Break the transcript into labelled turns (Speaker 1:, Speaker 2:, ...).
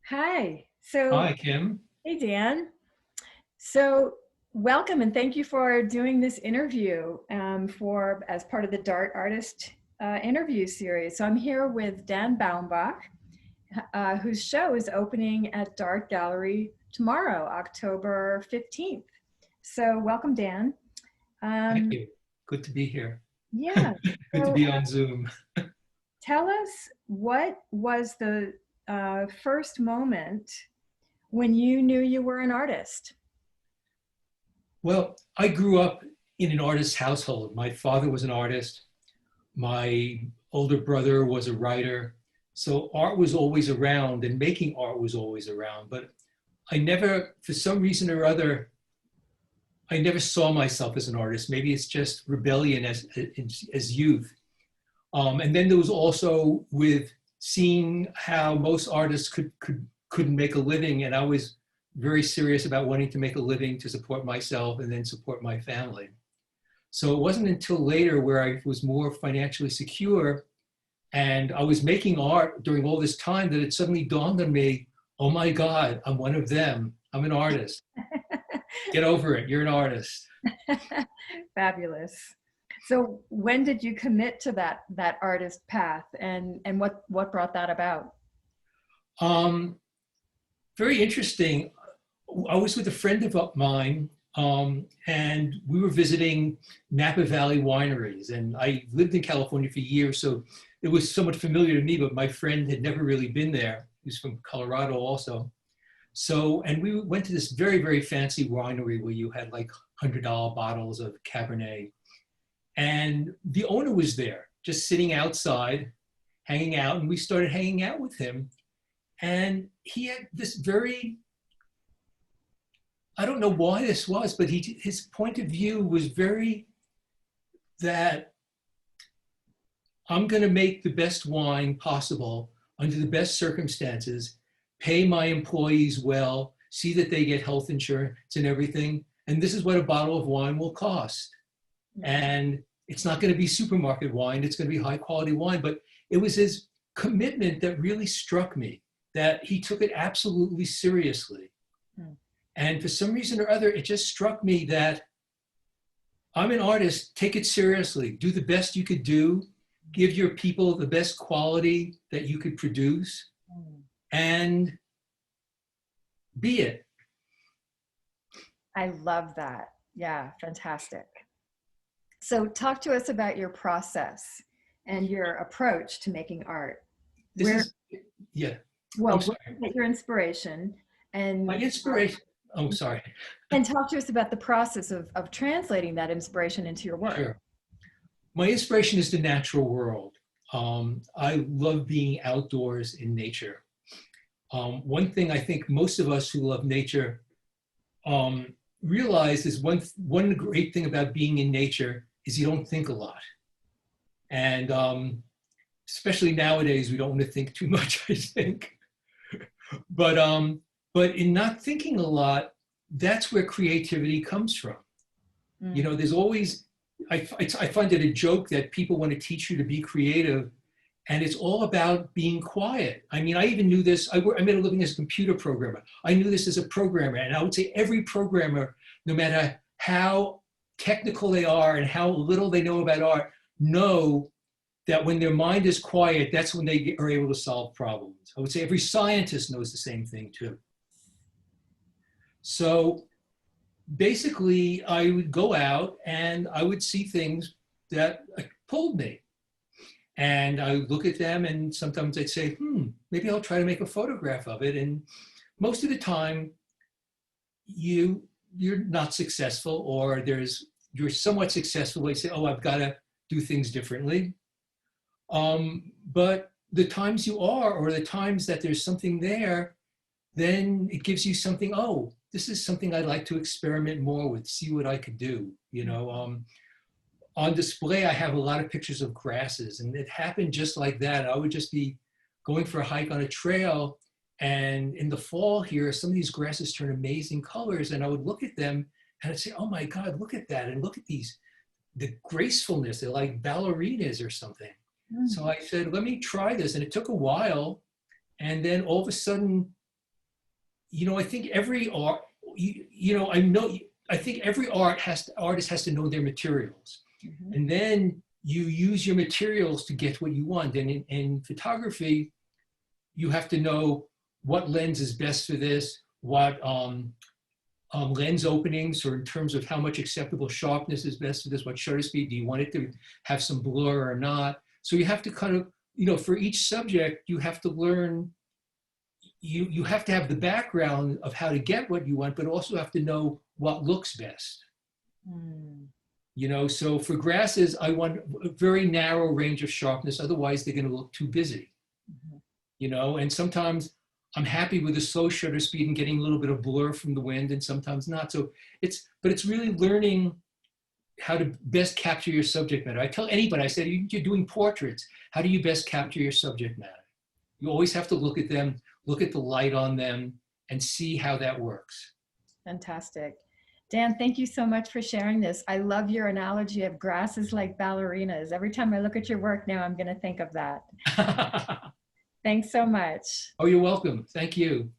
Speaker 1: Hi. So,
Speaker 2: Hi, Kim.
Speaker 1: hey, Dan. So, welcome and thank you for doing this interview for as part of the Dart Artist interview series. So, I'm here with Dan Baumbach, whose show is opening at Dart Gallery tomorrow, October 15th. So, welcome, Dan.
Speaker 2: Thank
Speaker 1: Um,
Speaker 2: you. Good to be here.
Speaker 1: yeah.
Speaker 2: Good to
Speaker 1: So,
Speaker 2: be on Zoom.
Speaker 1: tell us what was the first moment when you knew you were an artist?
Speaker 2: Well, I grew up in an artist's household. My father was an artist. My older brother was a writer. So art was always around and making art was always around. But I never, for some reason or other, I never saw myself as an artist. Maybe it's just rebellion as youth. And then there was also with seeing how most artists couldn't make a living, and I was very serious about wanting to make a living to support myself and then support my family. So it wasn't until later where I was more financially secure and I was making art during all this time that it suddenly dawned on me, oh my God, I'm one of them. I'm an artist. Get over it. You're an artist.
Speaker 1: Fabulous. So when did you commit to that artist path, and what brought that about?
Speaker 2: Um, Very interesting. I was with a friend of mine, and we were visiting Napa Valley wineries. And I lived in California for years, so it was somewhat familiar to me, but my friend had never really been there. He's from Colorado also. So, and we went to this very, very fancy winery where you had like $100 bottles of Cabernet. And the owner was there, just sitting outside, hanging out, and we started hanging out with him. And he had this very, I don't know why this was, but his point of view was very that I'm going to make the best wine possible under the best circumstances, pay my employees well, see that they get health insurance and everything. And this is what a bottle of wine will cost. And it's not going to be supermarket wine, it's going to be high quality wine. But it was his commitment that really struck me, that he took it absolutely seriously.
Speaker 1: Mm.
Speaker 2: And for some reason or other, it just struck me that I'm an artist, take it seriously, do the best you could do, give your people the best quality that you could produce,
Speaker 1: Mm.
Speaker 2: and be it.
Speaker 1: I love that. Yeah, fantastic. So talk to us about your process and your approach to making art.
Speaker 2: This
Speaker 1: Where,
Speaker 2: is, yeah, I'm
Speaker 1: well, where
Speaker 2: sorry.
Speaker 1: do you get your inspiration,
Speaker 2: My
Speaker 1: and
Speaker 2: inspiration, oh, sorry,
Speaker 1: talk to us about the process of translating that inspiration into your work.
Speaker 2: sure. My inspiration is the natural world. I love being outdoors in nature. One thing I think most of us who love nature um, realize is one great thing about being in nature is you don't think a lot. And especially nowadays, we don't want to think too much, I think. But, um, but in not thinking a lot, that's where creativity comes from. You
Speaker 1: Mm.
Speaker 2: know, there's always, I find it a joke that people want to teach you to be creative, and it's all about being quiet. I mean, I even knew this, I made a living as a computer programmer. I knew this as a programmer, and I would say every programmer, no matter how technical they are and how little they know about art, know that when their mind is quiet, that's when they are able to solve problems. I would say every scientist knows the same thing too. So basically, I would go out and I would see things that pulled me. And I would look at them and sometimes I'd say, maybe I'll try to make a photograph of it. And most of the time, you're not successful, or you're somewhat successful. You say, oh, I've got to do things differently. But the times you are, or the times that there's something there, then it gives you something, oh, this is something I'd like to experiment more with, see what I could do. On display, I have a lot of pictures of grasses, and it happened just like that. I would just be going for a hike on a trail, and in the fall here, some of these grasses turn amazing colors, and I would look at them and I'd say, oh my God, look at that, and look at the gracefulness, they're like ballerinas or something.
Speaker 1: Mm.
Speaker 2: So I said, let me try this, and it took a while, and then all of a sudden, I think every art, I know, I think every artist has to know their materials.
Speaker 1: Mhm.
Speaker 2: And then you use your materials to get what you want. And in photography, you have to know what lens is best for this, what lens openings, or in terms of how much acceptable sharpness is best for this, what shutter speed, do you want it to have some blur or not? So you have to kind of, for each subject, you have to learn, you have to have the background of how to get what you want, but also have to know what looks best.
Speaker 1: Mm.
Speaker 2: So for grasses, I want a very narrow range of sharpness, otherwise they're going to look too busy.
Speaker 1: Mhm.
Speaker 2: And sometimes I'm happy with a slow shutter speed and getting a little bit of blur from the wind, and sometimes not. So it's really learning how to best capture your subject matter. I tell anybody, I said, you're doing portraits. How do you best capture your subject matter? You always have to look at them, look at the light on them, and see how that works.
Speaker 1: Fantastic. Dan, thank you so much for sharing this. I love your analogy of grasses like ballerinas. Every time I look at your work now, I'm going to think of that. Thanks so much.
Speaker 2: Oh, you're welcome. Thank you.